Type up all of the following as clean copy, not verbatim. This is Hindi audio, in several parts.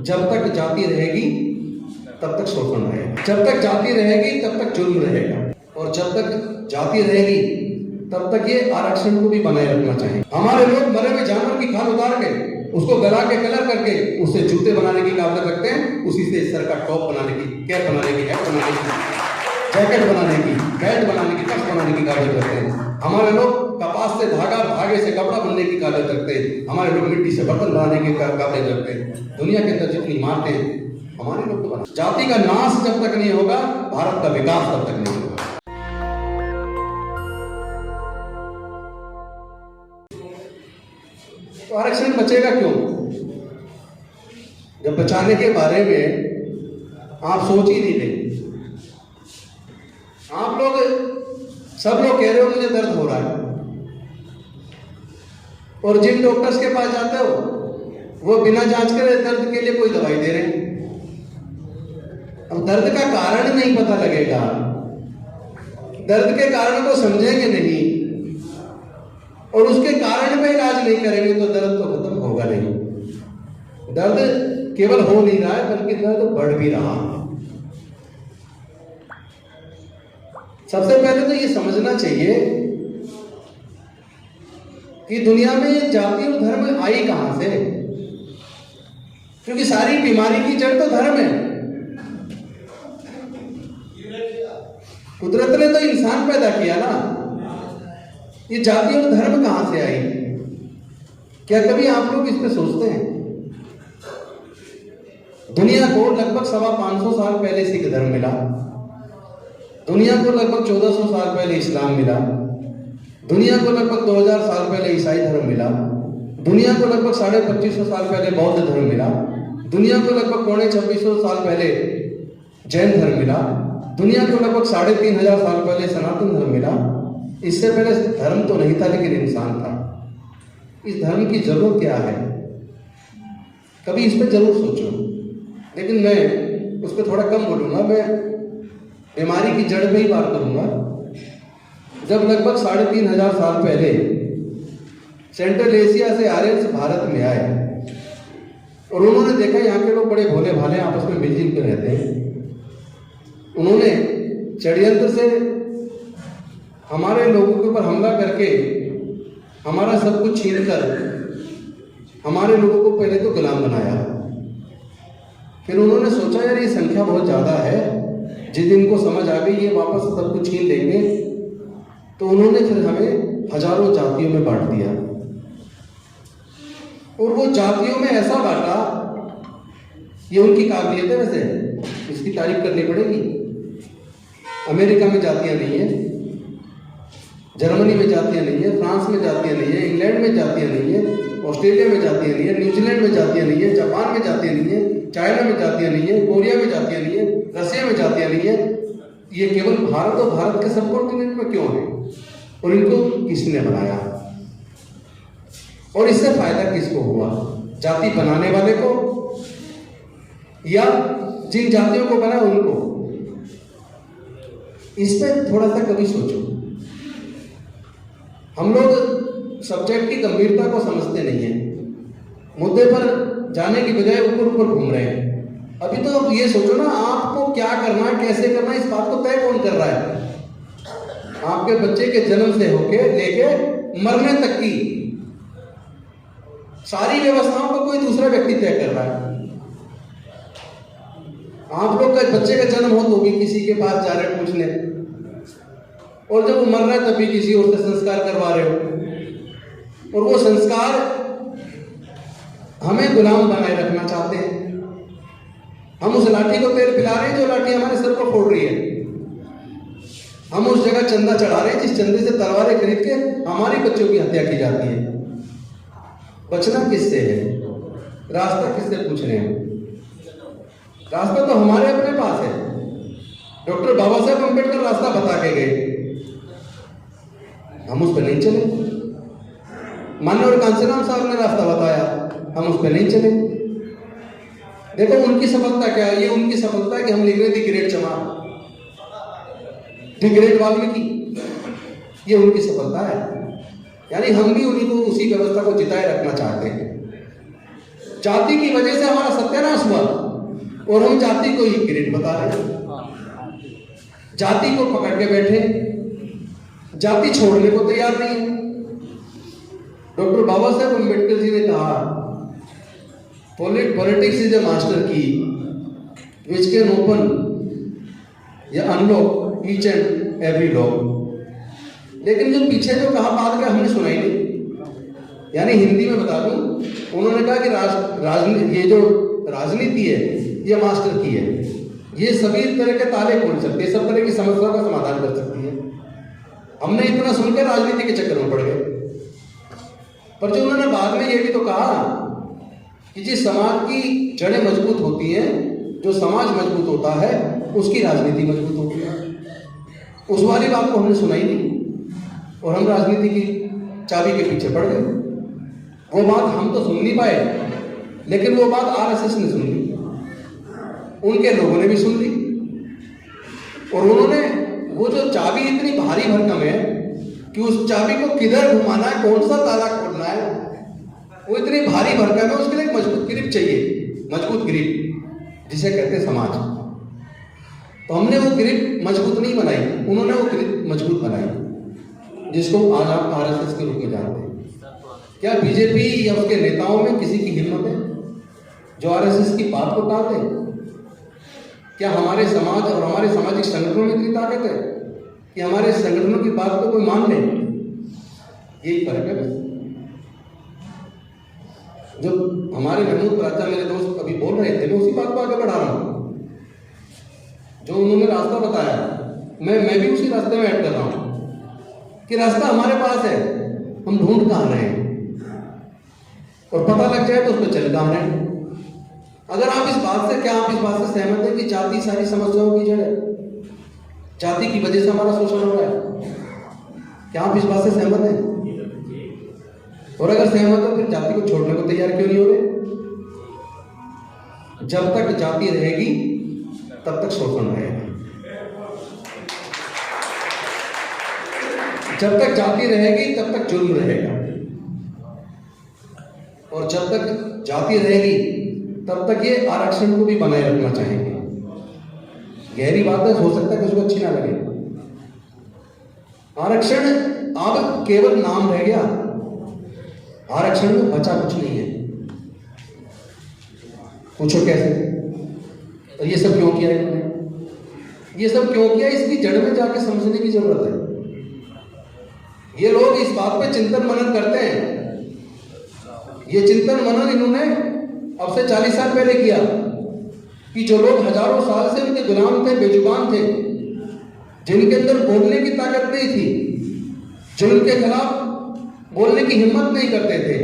जब तक जाति रहेगी तब तक शोषण रहेगा, जब तक जाति रहेगी तब तक जुल्म रहेगा, और जब तक जाति रहेगी तब तक ये आरक्षण को भी बनाए रखना चाहिए। हमारे लोग मरे हुए जानवर की खाल उतार के उसको गला के कलर करके उससे जूते बनाने की काबिलियत रखते हैं, उसी से इस तरह का टॉप बनाने की, कैप बनाने की, हैट बनाने की, जैकेट बनाने की, बेल्ट बनाने की, कफ बनाने की काबिलियत रखते हैं। हमारे लोग कपास से धागा, धागे से कपड़ा बनने की काबिलियत रखते हैं। हमारे लोग मिट्टी से बर्तन बनाने की काबिलियत रखते हैं। दुनिया के अंदर जितनी इमारतें हमारे लोग तो बना। जाति का नाश जब तक नहीं होगा, भारत का विकास तब तक नहीं होगा। तो आरक्षण बचेगा क्यों? जब बचाने के बारे में आप सोच ही नहीं रहे। आप लोग सब लोग कह रहे हो मुझे दर्द हो रहा है, और जिन डॉक्टर्स के पास जाते हो वो बिना जांच करे दर्द के लिए कोई दवाई दे रहे हैं। अब दर्द का कारण नहीं पता लगेगा, दर्द के कारण को समझेंगे नहीं और उसके कारण पे इलाज नहीं करेंगे तो दर्द तो खत्म होगा नहीं। दर्द केवल हो नहीं रहा है बल्कि दर्द बढ़ भी रहा है। सबसे पहले तो ये समझना चाहिए कि दुनिया में जाति और धर्म आई कहां से, क्योंकि सारी बीमारी की जड़ तो धर्म है। कुदरत ने तो इंसान पैदा किया ना, ये जाति और धर्म कहां से आई? क्या कभी आप लोग इस पे सोचते हैं? दुनिया को लगभग 550 साल पहले सिख धर्म मिला, दुनिया को लगभग 1400 साल पहले इस्लाम मिला, दुनिया को लगभग 2000 साल पहले ईसाई धर्म मिला, दुनिया को लगभग 2550 साल पहले बौद्ध धर्म मिला, दुनिया को लगभग 2600 साल पहले जैन धर्म मिला, दुनिया को लगभग 3500 साल पहले सनातन धर्म मिला। इससे पहले धर्म तो नहीं था लेकिन इंसान था। इस धर्म की जरूरत क्या है? कभी इस पर जरूर सोचो, लेकिन मैं उस पर थोड़ा कम बोलूंगा। मैं बीमारी की जड़ पे ही बात करूंगा। जब लगभग 3500 साल पहले सेंट्रल एशिया से आर्यंस भारत में आए और उन्होंने देखा यहाँ के लोग बड़े भोले भाले आपस में मिलजुल कर रहते हैं, उन्होंने षड्यंत्र से हमारे लोगों के ऊपर हमला करके हमारा सब कुछ छीन कर हमारे लोगों को पहले तो गुलाम बनाया। फिर उन्होंने सोचा यार ये संख्या बहुत ज़्यादा है, जिस दिन को समझ आ गई ये वापस सब कुछ छीन लेंगे, तो उन्होंने फिर हमें हजारों जातियों में बांट दिया। और वो जातियों में ऐसा बांटा, ये उनकी काबिलियत है, वैसे इसकी तारीफ करनी पड़ेगी। अमेरिका में जातियां नहीं है, जर्मनी में जातियां नहीं है, फ्रांस में जातियां नहीं है, इंग्लैंड में जातियां नहीं है, ऑस्ट्रेलिया में जातियां नहीं है, न्यूजीलैंड में जातियां नहीं है, जापान में जातियां नहीं है, चाइना में जातियां नहीं है, कोरिया में जातियां नहीं है, रसिया में जातियां नहीं है। ये केवल भारत और भारत के सब कॉन्टिनेंट में क्यों है? और इनको किसने बनाया? और इससे फायदा किसको हुआ? जाति बनाने वाले को या जिन जातियों को बना उनको? इस पर थोड़ा सा कभी सोचो। हम लोग सब्जेक्ट की गंभीरता को समझते नहीं है, मुद्दे पर जाने की बजाय ऊपर ऊपर घूम रहे हैं। अभी तो ये सोचो ना, आपको क्या करना है, कैसे करना है, इस बात को तय कौन कर रहा है? आपके बच्चे के जन्म से होके लेके मरने तक की सारी व्यवस्थाओं को कोई दूसरा व्यक्ति तय कर रहा है। आप लोग का बच्चे का जन्म हो तो भी किसी के पास जा रहे हो पूछने, और जब वो मर रहा है तब भी किसी और से संस्कार करवा रहे हो, और वो संस्कार हमें गुलाम बनाए रखना चाहते हैं। हम उस लाठी को तेल पिला रहे हैं जो लाठी हमारे सर को फोड़ रही है। हम उस जगह चंदा चढ़ा रहे हैं जिस चंदे से तलवारें खरीद के हमारी बच्चों की हत्या की जाती है। बचना किससे है? रास्ता किससे पूछ रहे हैं? रास्ता तो हमारे अपने पास है। डॉक्टर बाबा साहब अम्बेडकर रास्ता बता के गए, हम उस पर नहीं चले। माननीय कांसीराम साहब ने रास्ता बताया, हम उस पर नहीं चले। देखो उनकी सफलता क्या है? ये उनकी सफलता है कि हम लिख रहे थे ग्रेट चमार, दी ग्रेट वाल्मीकि, ये उनकी सफलता है। यानी हम भी उन्हीं को उसी व्यवस्था को जिताए रखना चाहते हैं। जाति की वजह से हमारा सत्यानाश हुआ और हम जाति को ही ग्रेड बता रहे हैं, जाति को पकड़ के बैठे, जाति छोड़ने को तैयार नहीं है। डॉक्टर बाबा साहेब अम्बेडकर जी ने कहा, पॉलिटिक्स इज ए मास्टर की विच कैन ओपन या unlock each and every lock. लेकिन जो पीछे जो कहा बात का हमने सुना ही नहीं। यानी हिंदी में बता दूं, उन्होंने कहा कि ये जो राजनीति है ये मास्टर की है, ये सभी तरह के ताले खोल सकती है, सब तरह की समस्याओं का समाधान कर सकती है। हमने इतना सुनकर राजनीति के चक्कर में पड़ गए। पर जो उन्होंने बाद में ये भी तो कहा कि जिस समाज की जड़ें मजबूत होती हैं, जो समाज मजबूत होता है उसकी राजनीति मजबूत होती है। उस वाली बात को हमने सुना ही नहीं और हम राजनीति की चाबी के पीछे पड़ गए। वो बात हम तो सुन नहीं पाए, लेकिन वो बात आरएसएस ने सुन ली, उनके लोगों ने भी सुन ली और उन्होंने वो जो चाबी इतनी भारी भरकम है कि उस चाबी को किधर घुमाना है, कौन सा ताला खोलना है, वो इतनी भारी भरकम है, उसके लिए एक मजबूत ग्रिप चाहिए, मजबूत ग्रिप जिसे कहते हैं समाज। तो हमने वो ग्रिप मजबूत नहीं बनाई, उन्होंने वो ग्रिप मजबूत बनाई, जिसको आज आप आरएसएस के रूप में जानते हैं। क्या बीजेपी या उसके नेताओं में किसी की हिम्मत है जो आरएसएस की बात को टाल दे? क्या हमारे समाज और हमारे सामाजिक संगठनों में इतनी ताकत है कि हमारे संगठनों की बात को कोई मान ले? यही फर्क है बस। जो हमारे महमूद राजा मेरे दोस्त अभी बोल रहे थे, मैं उसी बात को आगे बढ़ा रहा हूं। जो उन्होंने रास्ता बताया, मैं भी उसी रास्ते में ऐड कर रहा हूं कि रास्ता हमारे पास है, हम ढूंढ कहां रहे हैं और पता लग जाए तो उस पर चल कहां रहे हैं। अगर आप इस बात से, क्या आप इस बात से सहमत हैं कि जाति सारी समस्याओं की जड़ है, जाति की वजह से हमारा शोषण हो रहा है? क्या आप इस बात से सहमत हैं? और अगर सहमत हो फिर जाति को छोड़ने को तैयार क्यों नहीं हो रहे? जब तक जाति रहेगी तब तक शोषण रहेगा, जब तक जाति रहेगी तब तक जुल्म रहेगा, और जब तक जाति रहेगी तब तक ये आरक्षण को भी बनाए रखना चाहेंगे। गहरी बात है, हो सकता है किसी को अच्छी ना लगे। आरक्षण अब केवल नाम रह गया, आरक्षण में बचा कुछ नहीं है। पूछो कैसे? तो ये सब क्यों किया इन्होंने? ये सब क्यों किया, इसकी जड़ में जाके समझने की जरूरत है। ये लोग इस बात पे चिंतन मनन करते हैं, ये चिंतन मनन इन्होंने अब से 40 साल पहले किया कि जो लोग हजारों साल से उनके गुलाम थे, बेजुबान थे, जिनके अंदर बोलने की ताकत नहीं थी, जो उनके खिलाफ बोलने की हिम्मत नहीं करते थे,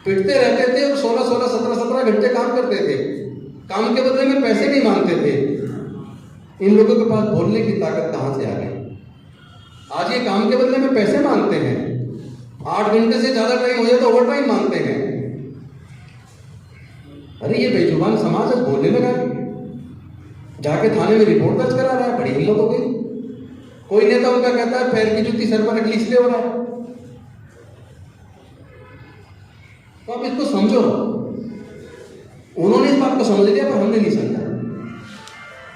पिटते रहते थे और 16-16, 17-17 घंटे काम करते थे, काम के बदले में पैसे नहीं मांगते थे। इन लोगों के पास बोलने की ताकत कहां से आ गई? आज ये काम के बदले में पैसे मांगते हैं, 8 घंटे से ज्यादा टाइम हो जाए तो ओवर टाइम मांगते हैं। अरे ये बेजुबान समाज आज बोलने लगा, जाके थाने में रिपोर्ट दर्ज करा रहा है, बड़ी हिम्मत हो गई। कोई नेता उनका कहता है पैर की जूती सर पर रख ली इसलिए हो रहा है। तो आप इसको समझो, उन्होंने इस बात को समझ लिया पर हमने नहीं समझा।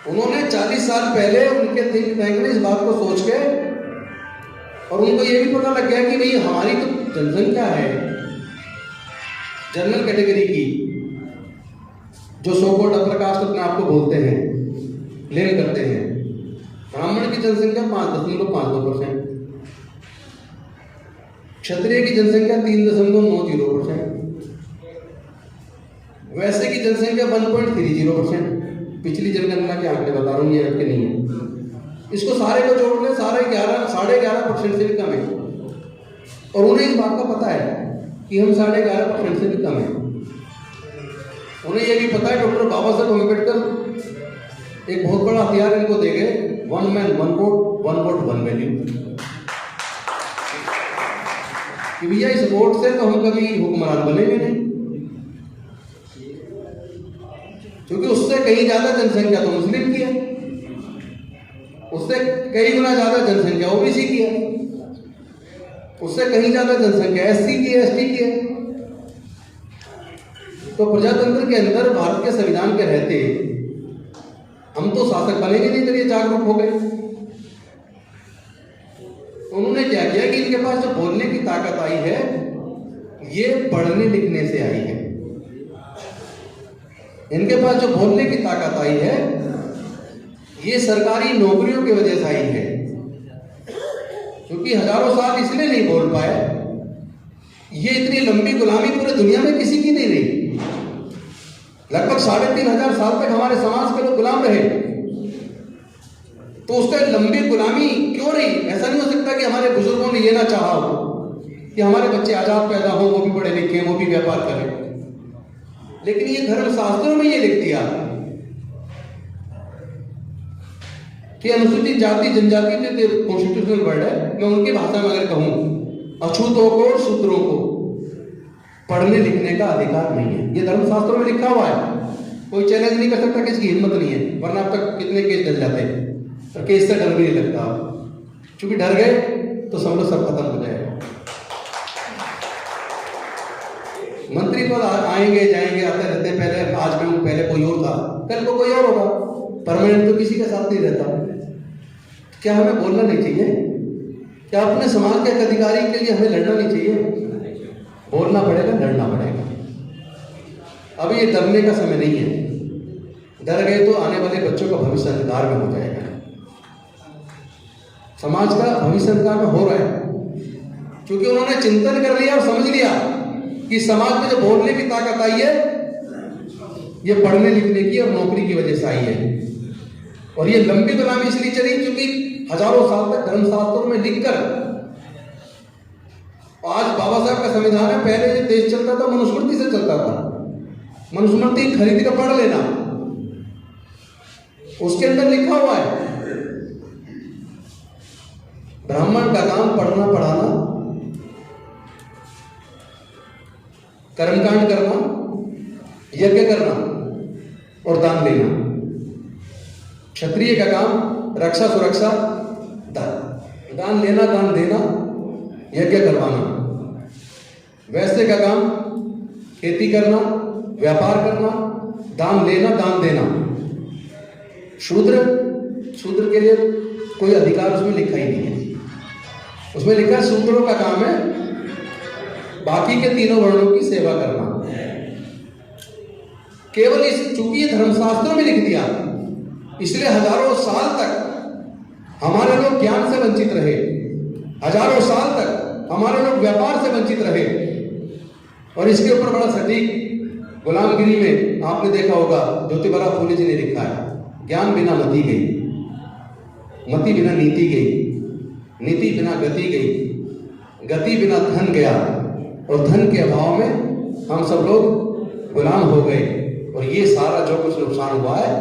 उन्होंने 40 साल पहले उनके थिंक टैंक ने इस बात को सोच के, और उनको ये भी पता लग गया कि भाई हमारी तो जनसंख्या है जनरल कैटेगरी की, जो सो कॉल्ड अपर कास्ट अपने आप को बोलते हैं, क्लेम करते हैं। ब्राह्मण की जनसंख्या 5.52%, क्षत्रिय की जनसंख्या 3.90%, वैसे की जनसंख्या 1.30%। पिछली जनगणना के आंकड़े बता रहा हूँ, ये आपके नहीं है। इसको सारे को जोड़ ले, सारे 11.5% से भी कम है, और उन्हें इस बात का पता है कि हम 11.5% से भी कम है। उन्हें यह भी पता है डॉक्टर बाबा साहब अम्बेडकर एक बहुत बड़ा हथियार इनको दे गए, 1 मैन 1 वोट 1 वोट 1 वैल्यू, कि भैया इस वोट से तो हम कभी हुक्मरान बनेंगे नहीं, क्योंकि उससे कहीं ज्यादा जनसंख्या तो मुस्लिम की है, उससे कई गुना ज्यादा जनसंख्या ओबीसी की है, उससे कहीं ज्यादा जनसंख्या एससी की है, एसटी की है। तो प्रजातंत्र के अंदर भारत के संविधान के रहते हम तो शासक बनेंगे नहीं, तो ये जागरूक हो गए। उन्होंने क्या किया कि इनके पास जो बोलने की ताकत आई है ये पढ़ने लिखने से आई है। इनके पास जो बोलने की ताकत आई है ये सरकारी नौकरियों की वजह से आई है, क्योंकि हजारों साल इसलिए नहीं बोल पाए, ये इतनी लंबी गुलामी पूरे दुनिया में किसी की नहीं रही। लगभग 3500 साल तक हमारे समाज के लोग गुलाम रहे, तो उसका लंबी गुलामी क्यों रही? ऐसा नहीं हो सकता कि हमारे बुजुर्गों ने ये ना चाहा हो कि हमारे बच्चे आजाद पैदा हो, वो भी पढ़े लिखे, वो भी व्यापार करें। लेकिन ये धर्मशास्त्रों में ये लिख दिया कि अनुसूचित जाति जनजाति जो कॉन्स्टिट्यूशनल वर्ड है, मैं उनकी भाषा में अगर कहूं, अछूतों को और शूद्रों को पढ़ने लिखने का अधिकार नहीं है। ये धर्मशास्त्रों में लिखा हुआ है, कोई चैलेंज नहीं कर सकता, किसकी हिम्मत नहीं है, वरना अब तक कितने केस चल जाते हैं। और केस से डर भी नहीं लगता, क्योंकि डर गए तो समझो सब खत्म हो जाएगा। मंत्री पद आएंगे जाएंगे आते रहते, पहले आज मैं हूं, पहले कोई और था, कल को कोई और होगा। परमानेंट तो किसी के साथ नहीं रहता। क्या हमें बोलना नहीं चाहिए? क्या अपने समाज के अधिकारी के लिए हमें लड़ना नहीं चाहिए? बोलना पड़ेगा, लड़ना पड़ेगा। अभी ये डरने का समय नहीं है। डर गए तो आने वाले बच्चों का भविष्य अंधकार में हो जाएगा। समाज का भविष्य अंधकार में हो रहा है, क्योंकि उन्होंने चिंतन कर लिया और समझ लिया कि समाज में जो बोलने की ताकत आई है ये पढ़ने लिखने की और नौकरी की वजह से आई है। और ये लंबी गुलामी इसलिए चली क्योंकि हजारों साल तक धर्मशास्त्रों में लिखकर, आज बाबा साहब का संविधान है, पहले जो देश चलता था मनुस्मृति से चलता था। मनुस्मृति खरीद कर पढ़ लेना, उसके अंदर लिखा हुआ है ब्राह्मण का काम पढ़ना पढ़ाना, कर्मकांड करना, यज्ञ करना और दान देना। क्षत्रिय का काम रक्षा सुरक्षा, दान लेना, दान देना, यज्ञ करवाना। वैश्य का काम खेती करना, व्यापार करना, दान लेना, दान देना। शूद्र के लिए कोई अधिकार उसमें लिखा ही नहीं है। उसमें लिखा है शूद्रों का काम है बाकी के तीनों वर्णों की सेवा करना। केवल इस चूंकि ये धर्मशास्त्रों में लिख दिया, इसलिए हजारों साल तक हमारे लोग ज्ञान से वंचित रहे, हजारों साल तक हमारे लोग व्यापार से वंचित रहे। और इसके ऊपर बड़ा सटीक गुलामगिरी में आपने देखा होगा, ज्योतिबा फूले जी ने लिखा है, ज्ञान बिना मति गई, मति बिना नीति गई, नीति बिना गति गई, गति बिना धन गया, और धन के अभाव में हम सब लोग गुलाम हो गए। और ये सारा जो कुछ नुकसान हुआ है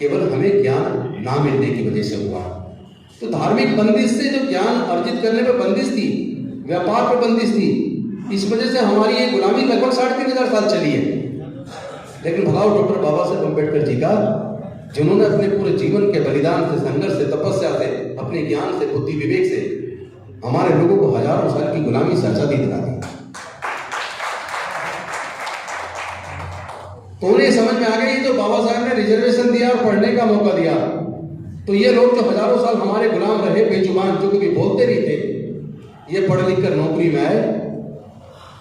केवल हमें ज्ञान ना मिलने की वजह से हुआ। तो धार्मिक बंदिश से जो ज्ञान अर्जित करने पे बंदिश थी, व्यापार पे बंदिश थी, इस वजह से हमारी ये गुलामी लगभग 3,500 साल चली है। लेकिन भगाओ डॉक्टर बाबा साहब अम्बेडकर जी का, जिन्होंने अपने पूरे जीवन के बलिदान से, संघर्ष से, तपस्या से, अपने ज्ञान से, बुद्धि विवेक से हमारे लोगों को हजारों साल की गुलामी से आजादी दिला दी। तो उन्हें समझ में आ गया, ये जो बाबा साहब ने रिजर्वेशन दिया और पढ़ने का मौका दिया, तो ये लोग जो हजारों साल हमारे गुलाम रहे, बेजुबान, जो कभी बोलते नहीं थे, ये पढ़ लिख कर नौकरी में आए,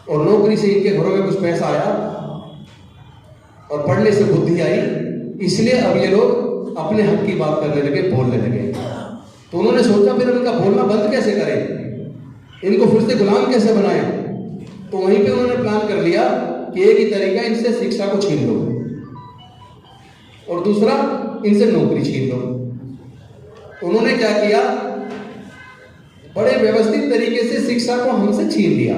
और नौकरी से इनके घरों में कुछ पैसा आया और पढ़ने से बुद्धि आई, इसलिए अब ये लोग अपने हक की बात करने लगे, बोलने लगे। तो उन्होंने सोचा फिर इनका बोलना बंद कैसे करें, इनको फिर से गुलाम कैसे बनाएं। तो वहीं पे उन्होंने प्लान कर लिया कि एक ही तरीका, इनसे शिक्षा को छीन लो और दूसरा इनसे नौकरी छीन लो। उन्होंने क्या किया, बड़े व्यवस्थित तरीके से शिक्षा को हमसे छीन लिया,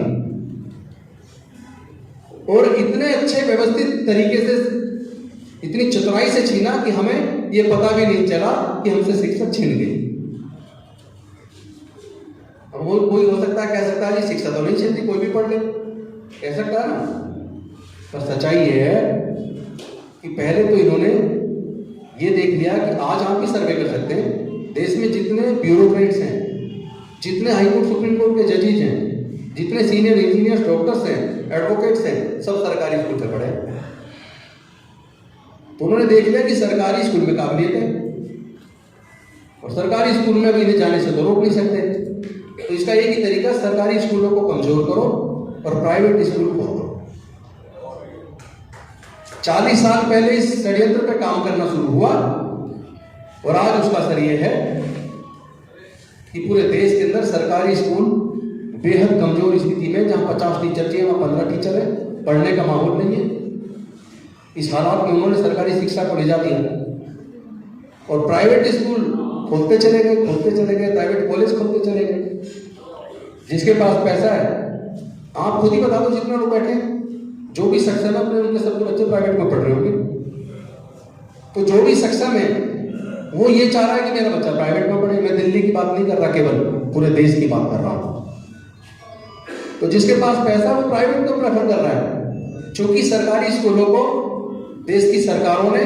और इतने अच्छे व्यवस्थित तरीके से, इतनी चतुराई से छीना कि हमें यह पता भी नहीं चला कि हमसे शिक्षा छीन गई। अब वो कोई हो सकता है, कह सकता है जी शिक्षा तो नहीं छीनती, कोई भी पढ़ ले, कह सकता है ना। पर सच्चाई ये है कि पहले तो इन्होंने ये देख लिया कि आज आप भी सर्वे कर सकते हैं, देश में जितने ब्यूरोक्रेट्स हैं, जितने हाईकोर्ट सुप्रीम कोर्ट के जजेज हैं, जितने सीनियर इंजीनियर्स, डॉक्टर्स हैं, एडवोकेट्स हैं, सब सरकारी स्कूल से पढ़े। तो उन्होंने देख लिया कि सरकारी स्कूल में काबिलियत है और सरकारी स्कूल में भी इन्हें जाने से तो रोक नहीं सकते। तो इसका एक ही तरीका, सरकारी स्कूलों को कमजोर करो और प्राइवेट स्कूल खोल दो। 40 साल पहले इस षड्यंत्र पे काम करना शुरू हुआ और आज उसका असर यह है कि पूरे देश के अंदर सरकारी स्कूल बेहद कमजोर स्थिति में, जहां 50 टीचर चाहिए वहां 15 टीचर है, पढ़ने का माहौल नहीं है। इस हालात में उन्होंने सरकारी शिक्षा को ले जा दिया और प्राइवेट स्कूल खोलते चले गए, प्राइवेट कॉलेज खोलते चले गए। जिसके पास पैसा है, आप खुद ही बता दो, जितने लोग बैठे हैं, जो भी सक्षम है अपने उनके सबके बच्चे प्राइवेट में पढ़ रहे होंगे। तो जो भी सक्षम है वो ये चाह रहा है कि मेरा बच्चा प्राइवेट में पढ़े। मैं दिल्ली की बात नहीं कर रहा, केवल पूरे देश की बात कर रहा हूं। तो जिसके पास पैसा वो प्राइवेट को प्रेफर कर रहा है, क्योंकि सरकारी स्कूलों को देश की सरकारों ने,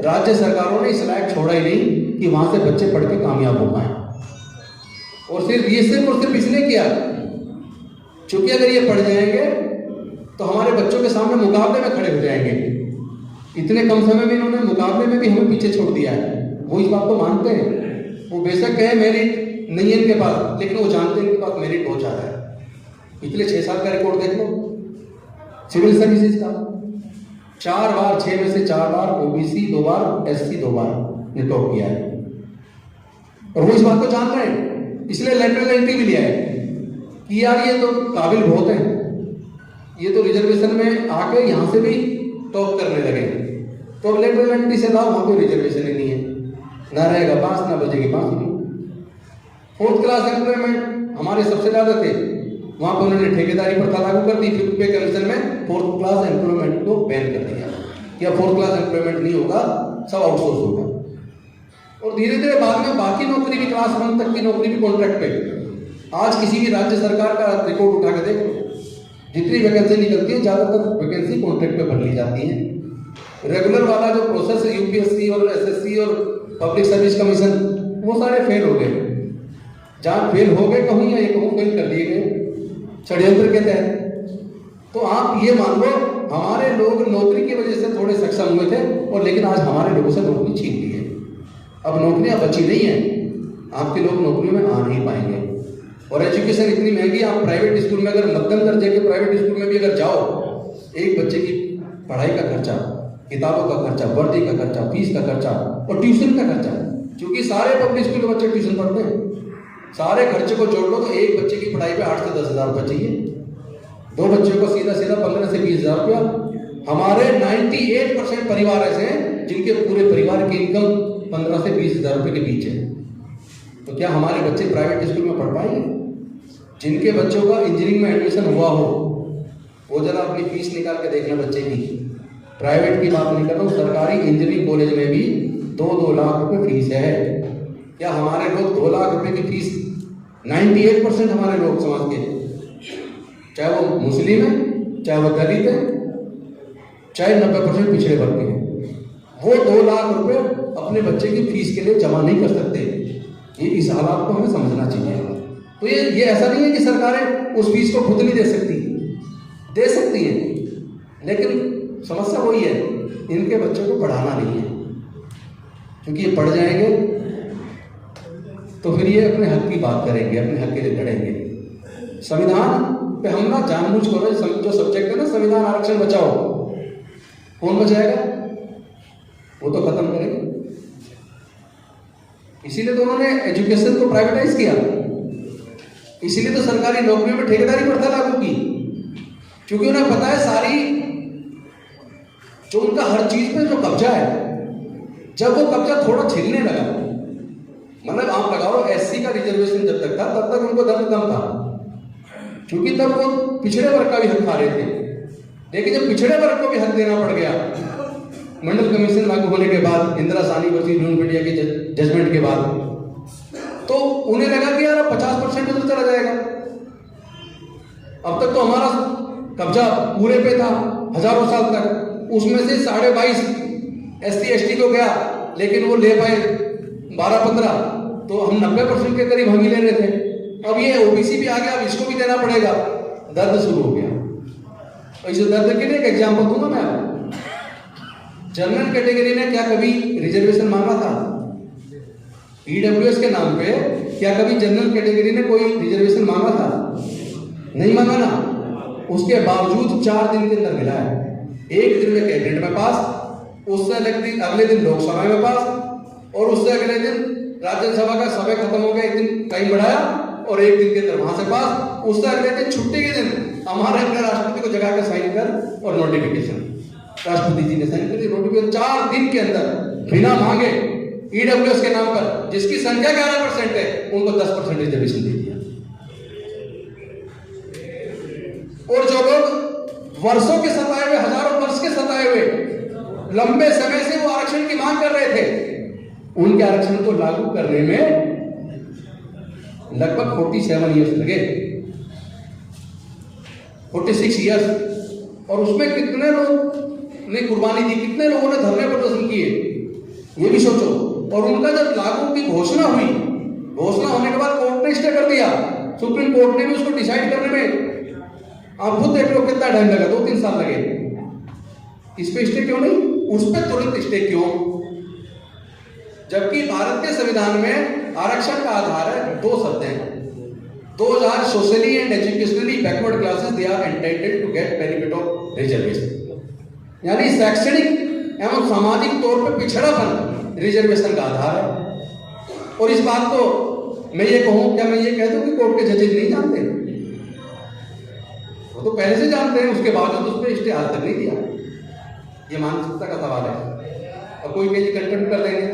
राज्य सरकारों ने इस लायक छोड़ा ही नहीं कि वहां से बच्चे पढ़ के कामयाब हो पाए। और सिर्फ इसलिए किया क्योंकि अगर ये पढ़ जाएंगे तो हमारे बच्चों के सामने मुकाबले में खड़े हो जाएंगे। इतने कम समय में इन्होंने मुकाबले में भी हमें पीछे छोड़ दिया है। वो इस बात को मानते हैं, वो बेशक कहे मेरिट नहीं है इनके पास, लेकिन वो जानते हैं इनके पास मेरिट बहुत ज्यादा है। पिछले 6 साल का रिकॉर्ड देख लो सिविल सर्विसेज का, 4 बार, 6 में से 4 बार ओबीसी, 2 बार एससी, 2 बार ने टॉप किया है। और वो इस बात को जान रहे हैं, इसलिए लेटरल एंट्री भी लिया है कि यार ये तो काबिल बहुत है, ये तो रिजर्वेशन में आके यहां से भी टॉप करने लगे। तो अब लेटरल एंट्री से लाओ, वहां कोई रिजर्वेशन ही नहीं है, ना रहेगा पास, ना बजेगी बांसुरी। 4th क्लास एम्प्लॉयमेंट हमारे सबसे ज्यादा थे, वहां पर उन्होंने ठेकेदारी प्रथा लागू कर दी। 5th पे कमीशन में 4th क्लास एम्प्लॉयमेंट को बैन कर दिया कि अब 4th क्लास एम्प्लॉयमेंट नहीं होगा, सब आउटसोर्स होगा। और धीरे धीरे बाद में बाकी नौकरी भी, क्लास 1 तक की नौकरी भी कॉन्ट्रैक्ट पे। आज किसी भी राज्य सरकार का रिकॉर्ड उठा के देखो, जितनी वैकेंसी निकलती है ज्यादातर वैकेंसी कॉन्ट्रैक्ट पे भर ली जाती है। रेगुलर वाला जो प्रोसेस है, यूपीएससी और एसएससी और पब्लिक सर्विस कमीशन, वो सारे फेल हो गए। जहां फेल हो गए कहूं या ये कहूं, फेल कर दिए गए षड्यंत्र के तहत। तो आप ये मान लो हमारे लोग नौकरी की वजह से थोड़े सक्षम हुए थे, और लेकिन आज हमारे लोगों से नौकरी छीन ली है। अब नौकरियां बची नहीं है, आपके लोग नौकरियों में आ नहीं पाएंगे। और एजुकेशन इतनी महंगी, आप प्राइवेट स्कूल में अगर मध्यम दर्जे के प्राइवेट स्कूल में भी अगर जाओ, एक बच्चे की पढ़ाई का खर्चा, किताबों का खर्चा, वर्दी का खर्चा, फीस का खर्चा और ट्यूशन का खर्चा, क्योंकि सारे पब्लिक स्कूल के बच्चे ट्यूशन पढ़ते हैं, सारे खर्चे को जोड़ लो तो एक बच्चे की पढ़ाई पे 8 से 10 हज़ार रुपये चाहिए। 2 बच्चों को सीधा 15 से 20 हज़ार रुपया। हमारे 98% परिवार ऐसे हैं जिनके पूरे परिवार की इनकम 15 से 20 हज़ार रुपये के बीच है। तो क्या हमारे बच्चे प्राइवेट स्कूल में पढ़ पाएंगे? जिनके बच्चों का इंजीनियरिंग में एडमिशन हुआ हो, वो जरा अपनी फीस निकाल के देखना बच्चे की। प्राइवेट की बात नहीं कर रहा हूँ, सरकारी इंजीनियरिंग कॉलेज में भी 2-2 लाख रुपए फीस है। क्या हमारे लोग 2 लाख रुपए की फीस, 98% हमारे लोग समाज के, चाहे वो मुस्लिम है, चाहे वो दलित है, चाहे 90% पिछड़े वर्ग के हैं, वो 2 लाख रुपए अपने बच्चे की फीस के लिए जमा नहीं कर सकते। ये इस हालात को हमें समझना चाहिए। तो ये ऐसा नहीं है कि सरकारें उस फीस को खुद नहीं दे सकती, दे सकती है, लेकिन समस्या वही है, इनके बच्चों को पढ़ाना नहीं है। क्योंकि ये पढ़ जाएंगे तो फिर ये अपने हक की बात करेंगे, अपने हक के लिए लड़ेंगे। संविधान पे हम ना जानबूझ कर, जो सब्जेक्ट है ना संविधान आरक्षण बचाओ, कौन बचाएगा? वो तो खत्म करेंगे। इसीलिए तो उन्होंने एजुकेशन को प्राइवेटाइज किया, इसीलिए तो सरकारी नौकरियों में ठेकेदारी प्रथा लागू की, क्योंकि उन्हें पता है सारी जो उनका हर चीज पे जो कब्जा है, जब वो कब्जा थोड़ा छिलने लगा, मतलब आप लगाओ एससी का रिजर्वेशन जब तक था तब तक उनको दर्द कम था, क्योंकि तब वो पिछड़े वर्ग का भी हक खा रहे थे। लेकिन जब पिछड़े वर्ग को भी हक देना पड़ गया मंडल कमीशन लागू होने के बाद, Indira Sahni versus new India के जजमेंट के बाद, तो उन्हें लगा कि यार 50% उधर चला जाएगा। अब तक तो हमारा कब्जा पूरे पे था हजारों साल तक, उसमें से 22.5 SC ST को गया, लेकिन वो ले पाए 12-15, तो हम 90% के करीब हम ही ले रहे थे। अब ये ओबीसी भी आ गया, अब इसको भी देना पड़ेगा, दर्द शुरू हो गया। और इस दर्द के लिए एक एग्जाम्पल दूंगा मैं आपको। जनरल कैटेगरी ने क्या कभी रिजर्वेशन मांगा था? ईडब्ल्यूएस के नाम पे क्या कभी जनरल कैटेगरी ने कोई रिजर्वेशन मांगा था? नहीं मांगा ना। उसके बावजूद 4 दिन के अंदर मिला है। एक दिन में कैबिनेट में पास, उससे अगले दिन लोकसभा में पास, और उससे अगले दिन राज्यसभा का समय खत्म हो गया, एक दिन टाइम बढ़ाया और एक दिन के अंदर वहां से पास, उससे अगले दिन छुट्टी के दिन हमारे अपने राष्ट्रपति को जगा कर साइन कर और नोटिफिकेशन, राष्ट्रपति जी ने साइन कर दी नोटिफिकेशन 4 दिन के अंदर बिना मांगे। ईडब्ल्यूएस के नाम पर जिसकी संख्या 11% है उनको 10% रिजर्वेशन दे दिया। और जो लोग वर्षों के सताए हुए, हजारों वर्ष के सताए हुए, लंबे समय से वो आरक्षण की मांग कर रहे थे, उनके आरक्षण को लागू करने में लगभग 47 ईयर्स लगे, 46 ईयर्स। और उसमें कितने लोग ने कुर्बानी दी, कितने लोगों ने धरने प्रदर्शन किए, ये भी सोचो। और उनका जब लागू की घोषणा हुई, घोषणा होने के बाद कोर्ट ने स्टे कर दिया, सुप्रीम कोर्ट ने भी उसको डिसाइड करने में, आप खुद देख लो कितना टाइम लगा, 2-3 साल लगे। इस पे स्टे क्यों नहीं? उस पे तुरंत स्टे क्यों? जबकि भारत के संविधान में आरक्षण का आधार है 2 शब्द हैं, those are socially and educationally backward classes, they are entitled to get benefit of reservation। यानी शैक्षणिक एवं सामाजिक तौर पर पिछड़ापन रिजर्वेशन का आधार है। और इस बात को मैं ये कहूं, क्या मैं ये कह दूं कि कोर्ट के जजेज नहीं जानते? वो तो पहले से जानते हैं, उसके बावजूद उस पर स्टे आज तक नहीं दिया। ये मानसिकता का सवाल है। और कोई कहीं कंटेम्प्ट कर लेंगे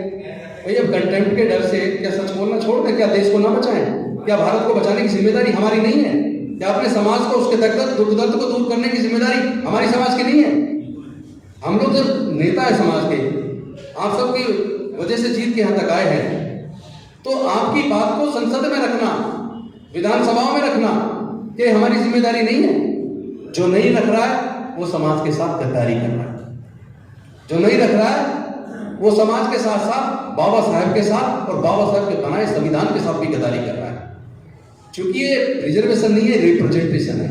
भाई, अब कंटेम्प्ट के डर से क्या सच बोलना छोड़ दें? क्या देश को ना बचाएं? क्या भारत को बचाने की जिम्मेदारी हमारी नहीं है? क्या अपने समाज को, उसके दुख दर्द को दूर करने की जिम्मेदारी हमारी समाज की नहीं है? हम लोग जब नेता है समाज के, आप सबकी वजह से जीत के यहाँ तक आए हैं, तो आपकी बात को संसद में रखना, विधानसभाओं में रखना, ये हमारी जिम्मेदारी नहीं है? जो नहीं रख रहा है वो समाज के साथ गद्दारी कर रहा है, जो नहीं रख रहा है वो समाज के साथ साथ बाबा साहब के साथ और बाबा साहब के बनाए संविधान के साथ भी गद्दारी कर रहा है। क्योंकि ये रिजर्वेशन नहीं है, रिप्रेजेंटेशन है।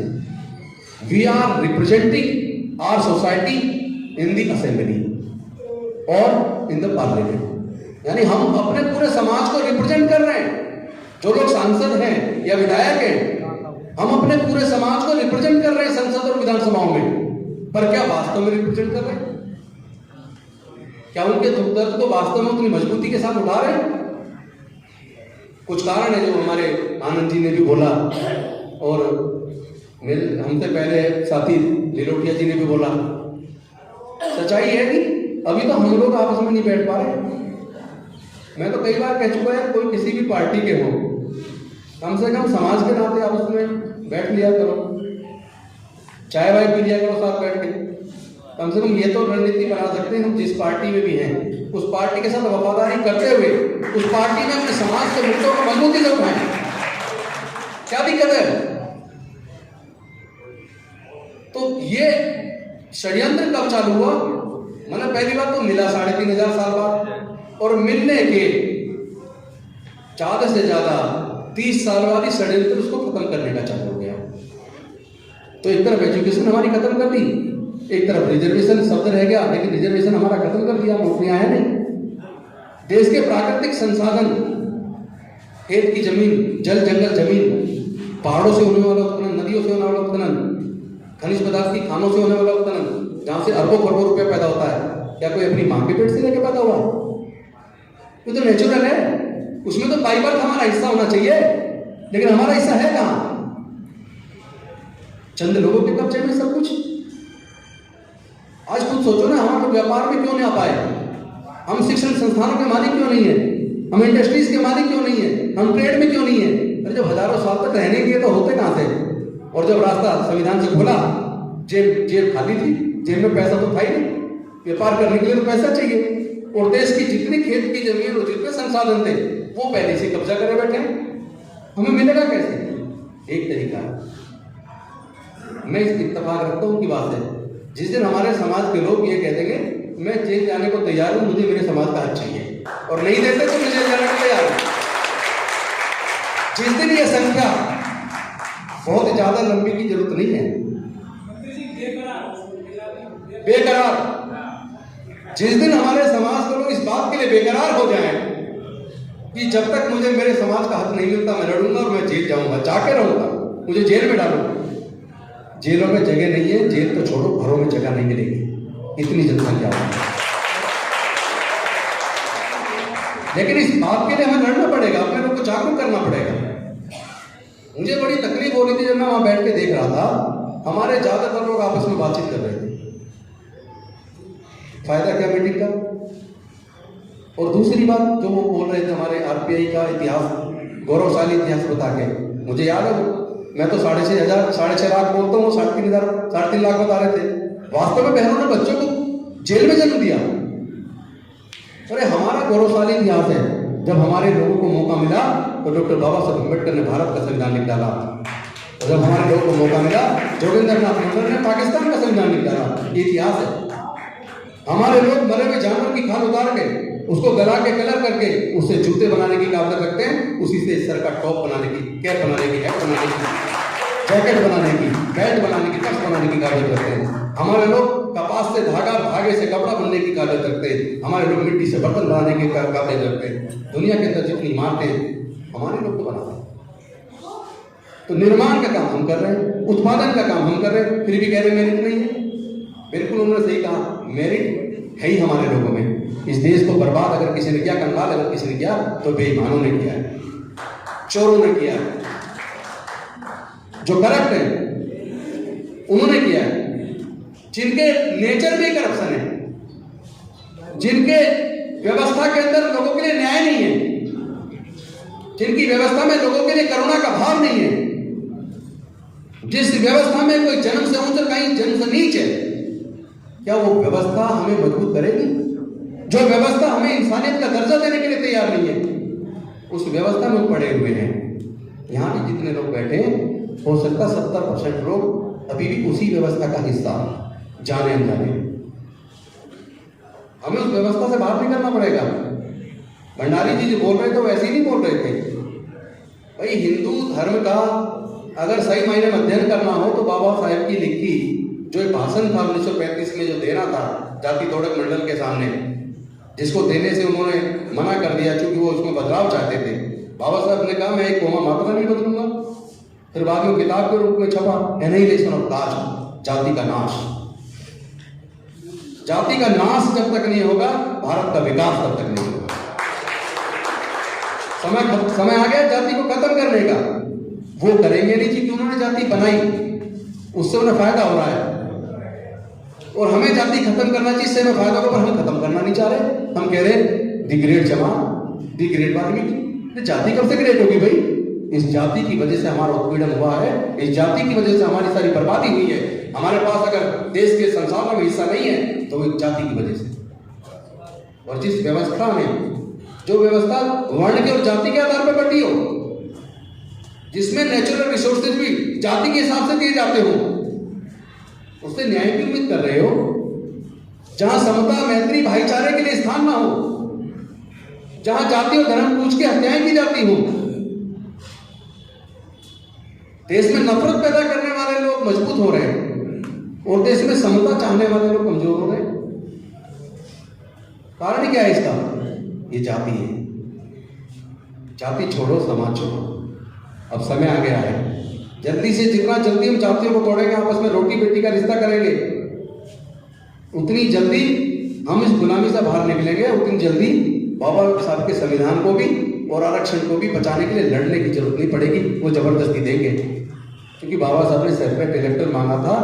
We are representing our society in the assembly और इन द पार्लियामेंट। यानी हम अपने पूरे समाज को रिप्रेजेंट कर रहे हैं। जो लोग सांसद हैं या विधायक हैं, हम अपने पूरे समाज को रिप्रेजेंट कर रहे हैं संसद और विधानसभाओं में। पर क्या वास्तव में रिप्रेजेंट कर रहे हैं? क्या उनके दुख दर्द को वास्तव में उतनी मजबूती के साथ उठा रहे हैं? कुछ कारण है जो हमारे आनंद जी ने भी बोला और मेरे हमसे पहले साथी लिलोटिया जी ने भी बोला। सच्चाई है कि अभी तो हम लोग आपस में नहीं बैठ पा रहे। मैं तो कई बार कह चुका है, कोई किसी भी पार्टी के हो, कम से कम समाज के नाते आपस में बैठ लिया करो, चाय वाय पी लिया करो साथ बैठ के। कम से कम ये तो रणनीति बना सकते हैं हम जिस पार्टी में भी हैं, उस पार्टी के साथ वफादारी करते हुए उस पार्टी में अपने समाज के मुद्दों को मजबूती से उठाएं। क्या दिक्कत है? तो ये षड्यंत्र कब चालू हुआ? मतलब पहली बात तो मिला 3500 साल बाद, और मिलने के ज्यादा से ज्यादा 30 साल बाद ही षड्यंत्र उसको खत्म करने का चालू हो गया। तो एक तरफ एजुकेशन हमारी खत्म कर दी, एक तरफ रिजर्वेशन शब्द रह गया, लेकिन रिजर्वेशन हमारा खत्म कर दिया, नौकरियां है नहीं। देश के प्राकृतिक संसाधन, खेत की जमीन, जल जंगल जमीन, पहाड़ों से होने वाला उत्खनन, नदियों से होने वाला उत्खनन, खनिज पदार्थ की खानों से होने वाला उत्खनन, जहां से अरबों करोड़ों रुपया पैदा होता है, क्या कोई अपनी मां के पेट से लेकर पैदा हुआ? ये तो नेचुरल है, उसमें तो बाई बर्थ हमारा हिस्सा होना चाहिए, लेकिन हमारा हिस्सा है कहां? चंद लोगों के कब्जे में सब कुछ। आज खुद सोचो ना, हम लोग व्यापार में क्यों नहीं आ पाए? हम शिक्षण संस्थानों के मालिक क्यों नहीं है? हम इंडस्ट्रीज के मालिक क्यों नहीं है? हम ट्रेड में क्यों नहीं है? अरे जब हजारों साल तक रहने के तो होते कहां से? और जब रास्ता संविधान से खोला, जेब खाली थी, जेब में पैसा तो था ही नहीं, व्यापार करने के लिए तो पैसा चाहिए, और देश की जितनी खेत की जमीन और जितने संसाधन थे वो पहले से कब्जा करे बैठे, हमें मिलेगा कैसे? एक तरीका, मैं इस इत्तेफाक रखता हूं की बात है, जिस दिन हमारे समाज के लोग ये कह देंगे मैं जेल जाने को तैयार हूं, मुझे मेरे समाज का हक चाहिए, और नहीं देते तो मैं जेल जाने को तैयार हूं, जिस दिन ये संख्या बहुत ज्यादा लंबी की जरूरत नहीं है, बेकरार, जिस दिन हमारे समाज के लोग इस बात के लिए बेकरार हो जाएं कि जब तक मुझे मेरे समाज का हक नहीं मिलता मैं लड़ूंगा और मैं जेल जाऊंगा, जाके रहूंगा, मुझे जेल में डालूंगा। जेलों में जगह नहीं है, जेल तो छोड़ो, घरों में जगह नहीं मिलेगी, इतनी जनसंख्या है। लेकिन इस बात के लिए हमें लड़ना पड़ेगा, अपने लोग को जागरूक करना पड़ेगा। मुझे बड़ी तकलीफ हो रही थी जब मैं वहां बैठ के देख रहा था, हमारे ज्यादातर लोग आपस में बातचीत कर रहे थे। फायदा क्या मीटिंग का? और दूसरी बात जो वो बोल रहे थे हमारे आरपीआई का इतिहास, गौरवशाली इतिहास बता के, मुझे याद है मैं तो 6,500 लाख बोलता हूँ, 3.5 लाख बता रहे थे। वास्तव में बहनों ने बच्चों को जेल में जन्म दिया। अरे हमारा गौरवशाली इतिहास है। जब हमारे लोगों को मौका मिला तो डॉक्टर बाबा साहब अम्बेडकर ने भारत का संविधान लिख डाला, और जब हमारे लोगों को मौका मिला जोगिंद्रनाथ मंडल ने पाकिस्तान का संविधान लिख डाला। ये इतिहास है। हमारे लोग मरे हुए जानवर की खाल उतार के उसको गला के कलर करके उससे जूते बनाने की काबिलियत रखते हैं, उसी से सर का टॉप बनाने की, कैप बनाने की, हैट बनाने की, जैकेट बनाने की, बेल्ट बनाने की, कफ बनाने की काबिलियत रखते हैं। हमारे लोग कपास से धागे से कपड़ा बनने की काबिलियत रखते हैं। हमारे लोग मिट्टी से बर्तन बनाने की काबिलियत रखते हैं। दुनिया के अंदर जितनी इमारतें हमारे लोग को बनाते हैं। तो निर्माण का काम हम कर रहे हैं, उत्पादन का काम हम कर रहे हैं, फिर भी कह रहे मेरिट नहीं है। बिल्कुल उन्होंने सही कहा, मेरिट है ही हमारे लोगों में। इस देश को बर्बाद अगर किसी ने किया, कंगाल अगर किसी ने किया, तो बेईमानों ने किया है, चोरों ने किया है, जो करप्ट है उन्होंने किया है, जिनके नेचर में करप्शन है, जिनके व्यवस्था के अंदर लोगों के लिए न्याय नहीं है, जिनकी व्यवस्था में लोगों के लिए करुणा का भाव नहीं है, जिस व्यवस्था में कोई जन्म से ऊंचा कहीं जन्म से नीच है, क्या वो व्यवस्था हमें मजबूत करेगी? जो व्यवस्था हमें इंसानियत का दर्जा देने के लिए तैयार नहीं है, उस व्यवस्था में पड़े हुए हैं। यहां भी जितने लोग बैठे हैं, हो सकता 70% लोग अभी भी उसी व्यवस्था का हिस्सा, जाने अनजाने। हमें उस व्यवस्था से बाहर निकलना पड़ेगा। भंडारी जी जो बोल रहे थे वैसे ही नहीं बोल रहे थे। भाई हिंदू धर्म का अगर सही मायने में अध्ययन करना हो तो बाबा साहेब की लिखी जो एक भाषण था 1935 में जो देना था जाति तोड़क मंडल के सामने, जिसको देने से उन्होंने मना कर दिया क्योंकि वो उसमें बदलाव चाहते थे। बाबा साहब ने कहा मैं एक कोमा मात्रा नहीं बदलूंगा। फिर बाद में किताब के रूप में छपा एनाहिलेशन ऑफ कास्ट, जाति का नाश। जाति का नाश जब तक नहीं होगा, भारत का विकास तब तक नहीं होगा। समय आ गया जाति को खत्म करने का। वो करेंगे नहीं क्योंकि उन्होंने जाति बनाई, उससे उन्हें फायदा हो रहा है, और हमें जाति खत्म करना चाहिए, इससे हमें फायदा होगा, पर हम खत्म करना नहीं चाह रहे। हम कह रहे the great Jamaat, the great Valmiki. जाति कब से ग्रेट होगी भाई? इस जाति की वजह से हमारा उत्पीड़न हुआ है, इस जाति की वजह से हमारी सारी बर्बादी हुई है। हमारे पास अगर देश के संसाधनों में हिस्सा नहीं है तो वो जाति की वजह से। और जिस व्यवस्था में, जो व्यवस्था वर्ण के और जाति के आधार पर बटी हो, जिसमें नेचुरल रिसोर्सेज भी जाति के हिसाब से दिए जाते हो, उससे न्याय की उम्मीद कर रहे हो। जहां समता, मैत्री, भाईचारे के लिए स्थान ना हो, जहां जाति और धर्म पूछ के हत्याएं की जाती हो, देश में नफरत पैदा करने वाले लोग मजबूत हो रहे हैं और देश में समता चाहने वाले लोग कमजोर हो रहे हैं। कारण क्या है इसका? ये जाति है। जाति छोड़ो, समाज छोड़ो। अब समय आ गया है, जल्दी से जितना जल्दी हम जातियों को तोड़ेंगे, आपस में रोटी बेटी का रिश्ता करेंगे, उतनी जल्दी हम इस गुलामी से बाहर निकलेंगे। उतनी जल्दी बाबा साहब के संविधान को भी और आरक्षण को भी बचाने के लिए लड़ने की जरूरत नहीं पड़ेगी। वो जबरदस्ती देंगे, क्योंकि बाबा साहब ने सेपरेट इलेक्टर मांगा था।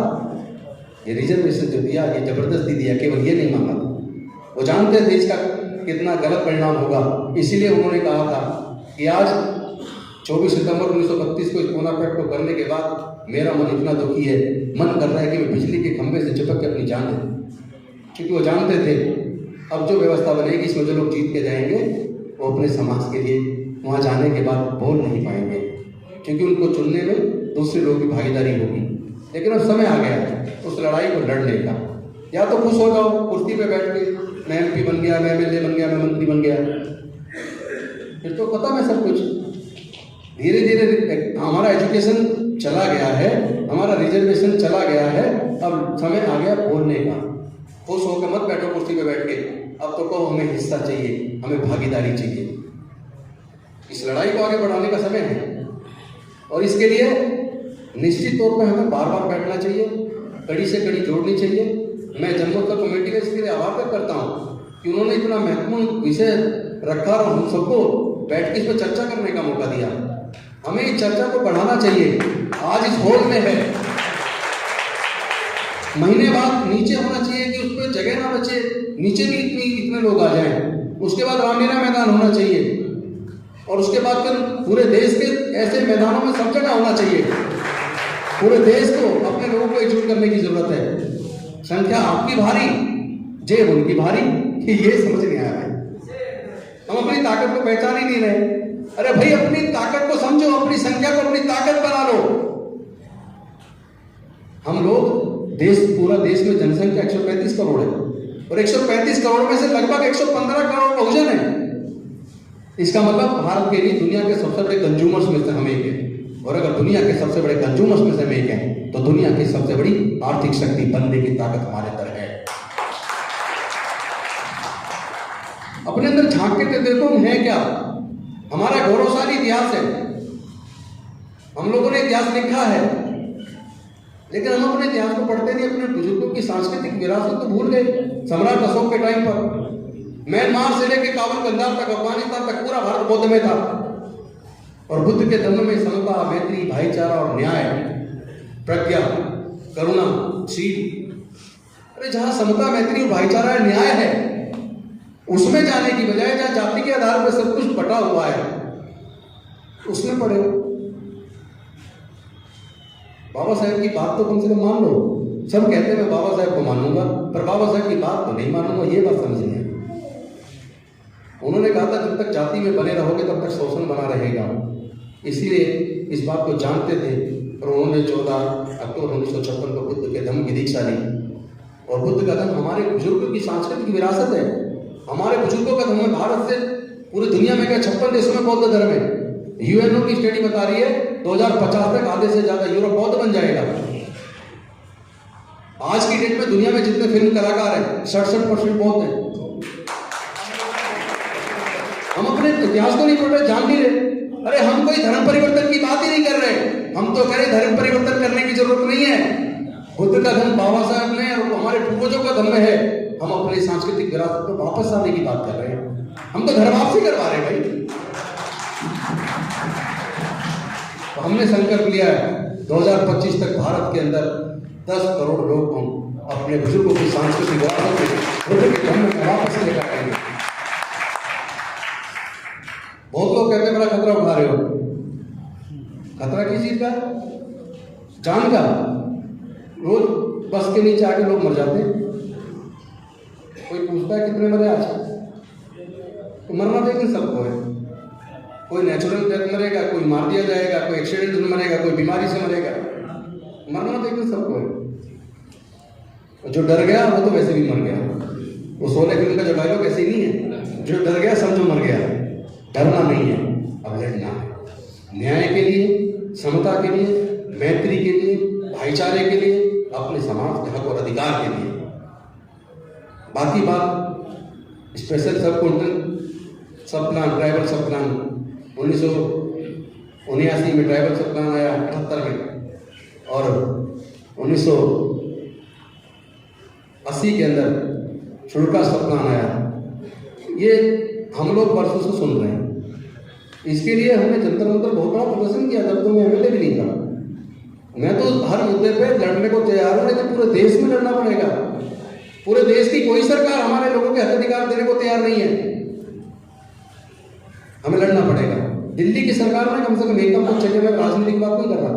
ये रिजर्वेशन जो दिया, ये जबरदस्ती दिया, केवल ये नहीं मांगा था। वो जानते थे इसका कितना गलत परिणाम होगा, इसीलिए उन्होंने कहा था कि आज 24 सितंबर 1932 को इस बोनापेट को करने के बाद मेरा मन इतना दुखी है, मन कर रहा है कि मैं बिजली के खंभे से चिपक के अपनी जान दे। क्योंकि वो जानते थे अब जो व्यवस्था बनेगी इसमें जो लोग जीत के जाएंगे वो अपने समाज के लिए वहाँ जाने के बाद बोल नहीं पाएंगे, क्योंकि उनको चुनने में दूसरे लोगों की भागीदारी होगी। लेकिन अब समय आ गया है उस लड़ाई को लड़ने का। या तो खुश हो जाओ कुर्सी पे बैठ के, मैं MP बन गया, मैं MLA बन गया, मैं मंत्री बन गया, फिर तो खत्म है सब कुछ। धीरे धीरे हमारा एजुकेशन चला गया है, हमारा रिजर्वेशन चला गया है, अब समय आ गया बोलने का। खुश होकर मत बैठो कुर्सी पे बैठ के, अब तो कहो हमें हिस्सा चाहिए, हमें भागीदारी चाहिए। इस लड़ाई को आगे बढ़ाने का समय है और इसके लिए निश्चित तौर पर हमें बार बार बैठना चाहिए, कड़ी से कड़ी जोड़नी चाहिए। मैं जन्मोत्सव कमेटी का इसके लिए आभार व्यक्त करता हूँ कि उन्होंने इतना महत्वपूर्ण विषय रखा और हम सबको बैठ के इस पर चर्चा करने का मौका दिया। हमें इस चर्चा को बढ़ाना चाहिए। आज इस हॉल में है, महीने बाद नीचे होना चाहिए कि उस पर जगह ना बचे, नीचे भी इतने लोग आ जाएं। उसके बाद रामलीला मैदान होना चाहिए और उसके बाद फिर पूरे देश के ऐसे मैदानों में सब जगह होना चाहिए। पूरे देश को अपने लोगों को एकजुट करने की जरूरत है। संख्या आपकी भारी, जेब उनकी भारी, ये समझ नहीं आया है। हम अपनी ताकत को पहचान ही नहीं रहे। अरे भाई, अपनी ताकत को समझो, अपनी संख्या को अपनी ताकत बना लो। हम लोग पूरा देश में जनसंख्या 135 करोड़ है और 135 करोड़ में से लगभग 115 करोड़ बहुजन है। इसका मतलब भारत के लिए दुनिया के सबसे बड़े कंज्यूमर्स में से हम एक हैं। और अगर दुनिया के सबसे बड़े कंज्यूमर्स में से हम एक हैं तो दुनिया की सबसे बड़ी आर्थिक शक्ति बनने की ताकत हमारे अंदर है। अपने अंदर झांक के देखो है क्या। हमारा गौरवशाली इतिहास है, हम लोगों ने इतिहास लिखा है, लेकिन हम अपने इतिहास को पढ़ते नहीं। अपने बुजुर्गों की सांस्कृतिक विरासत तो भूल गए। सम्राट अशोक के टाइम पर म्यांमार से लेकर काबुल गंदार तक, अफगानिस्तान तक पूरा भारत बौद्ध में था और बुद्ध के धर्म में समता, मैत्री, भाईचारा और न्याय, प्रज्ञा, करुणा, शील। अरे जहां समता, मैत्री और भाईचारा न्याय है, उसमें जाने की बजाय जहां जाति के आधार पर सब कुछ बटा हुआ है उसमें पढ़े। बाबा साहेब की बात तो कम से कम मान लो। सब कहते हैं मैं बाबा साहेब को मानूंगा, पर बाबा साहेब की बात तो नहीं मानूंगा, ये बात समझिए। उन्होंने कहा था जब तक जाति में बने रहोगे तब तक शोषण बना रहेगा। इसीलिए इस बात को जानते थे और उन्होंने 14 अक्टूबर 1956 को बुद्ध के धम्म की दीक्षा ली। और बुद्ध का धर्म हमारे बुजुर्गों की सांस्कृतिक विरासत है। हमारे बुजुर्गों का धर्म भारत से पूरी दुनिया में क्या 56 देशों में बौद्ध धर्म है। यूएनओ की स्टडी बता रही है 2050 तक आधे से ज्यादा यूरोप बौद्ध बन जाएगा। आज की डेट में दुनिया में जितने फिल्म कलाकार हैं 67% बौद्ध हैं। हम अपने इतिहास को नहीं पढ़ रहे, जान नहीं रहे। अरे हम कोई धर्म परिवर्तन की बात ही नहीं कर रहे। हम तो कह रहे धर्म परिवर्तन करने की जरूरत नहीं है। बुद्ध का धर्म बाबा साहब ने और हमारे पूर्वजों का धर्म है। हम अपनी सांस्कृतिक विरासत को वापस आने की बात कर रहे हैं। हम तो धर्म वापसी करवा रहे हैं भाई। तो हमने संकल्प लिया है 2025 तक भारत के अंदर 10 करोड़ लोग को अपने बुजुर्गों की सांस्कृतिक विरासत को बुद्ध के धर्म में वापस लेकर आएंगे। बहुत लोग कहते हैं बड़ा खतरा उठा रहे हो। खतरा किस चीज का? जान का। रोज बस के नीचे आके लोग मर जाते हैं। कोई पूछता है कितने मरे आज? तो मरना तो लेकिन सबको है। कोई नेचुरल डेथ मरेगा, कोई मार दिया जाएगा, कोई एक्सीडेंट में मरेगा, कोई बीमारी से मरेगा। मरना तो लेकिन सबको है। जो डर गया वो तो वैसे भी मर गया। वो 16 फिल्म का जो डायलॉग ऐसे ही नहीं है, जो डर गया समझो मर गया। डरना नहीं है, अब लड़ना है। न्याय के लिए, समता के लिए, मैत्री के लिए, भाईचारे के लिए, अपने समाज के हक और अधिकार के लिए। बाकी बात स्पेशल सब कॉन्टिनेंट सब प्लान, ट्राइबल सब प्लान 1979 में ट्राइबल सब प्लान आया, 78 में, और 1980 के अंदर शुल्का सब प्लान आया। ये हम लोग वर्षों से सुन रहे हैं। इसके लिए हमने जंतर मंतर बहुत बड़ा प्रदर्शन किया जब तो मैं एमएलए भी नहीं था। मैं तो हर मुद्दे पे लड़ने को तैयार हूं, लेकिन पूरे देश में लड़ना पड़ेगा। पूरे देश की कोई सरकार हमारे लोगों के हक अधिकार देने को तैयार नहीं है। हमें लड़ना पड़ेगा। दिल्ली की सरकार ने कम से कम एक कम चले, में राजनीतिक बात नहीं कर रहा,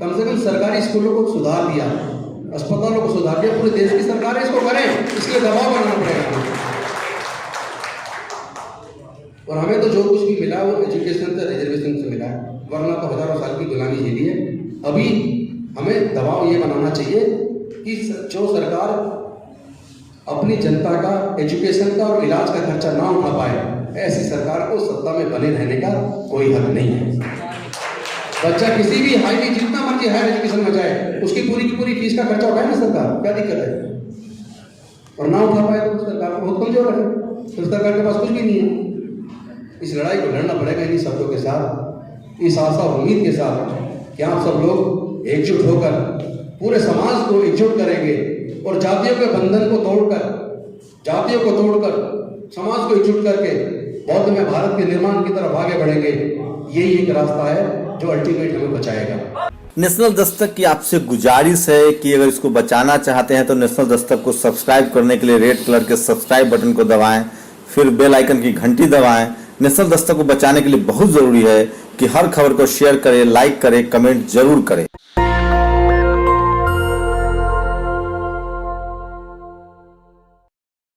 कम से कम सरकारी स्कूलों को सुधार दिया, अस्पतालों को सुधार दिया। पूरे देश की सरकारें इसको करें, इसके दबाव बनाना पड़ेगा। और हमें तो जो कुछ भी मिला वो एजुकेशन से, रिजर्वेशन से मिला है, वरना तो हजारों साल की गुलामी झेली है। अभी हमें दबाव ये बनाना चाहिए कि जो सरकार अपनी जनता का एजुकेशन का और इलाज का खर्चा ना उठा पाए, ऐसी सरकार को सत्ता में बने रहने का कोई हक नहीं है। बच्चा किसी भी हाईली जितना मर्जी हायर एजुकेशन में जाए, उसकी पूरी की पूरी फीस का खर्चा उठाए ना सरकार, क्या दिक्कत है? और ना उठा पाए तो सरकार बहुत कमजोर है, तो सरकार के पास कुछ भी नहीं है। इस लड़ाई को लड़ना पड़ेगा इन्हीं शब्दों के साथ, इस आशा और उम्मीद के साथ कि आप सब लोग एकजुट होकर पूरे समाज को एकजुट करेंगे और जातियों के बंधन को तोड़कर, जातियों को तोड़कर समाज को एकजुट करके बौद्ध में भारत के निर्माण की तरफ आगे बढ़ेंगे। यही एक रास्ता है जो अल्टीमेट हमें बचाएगा। नेशनल दस्तक की आपसे गुजारिश है कि अगर इसको बचाना चाहते हैं तो नेशनल दस्तक को सब्सक्राइब करने के लिए रेड कलर के सब्सक्राइब बटन को दबाएं, फिर बेल आइकन की घंटी दबाएं। नेशनल दस्तक को बचाने के लिए बहुत जरूरी है कि हर खबर को शेयर करें, लाइक करें, कमेंट जरूर करें।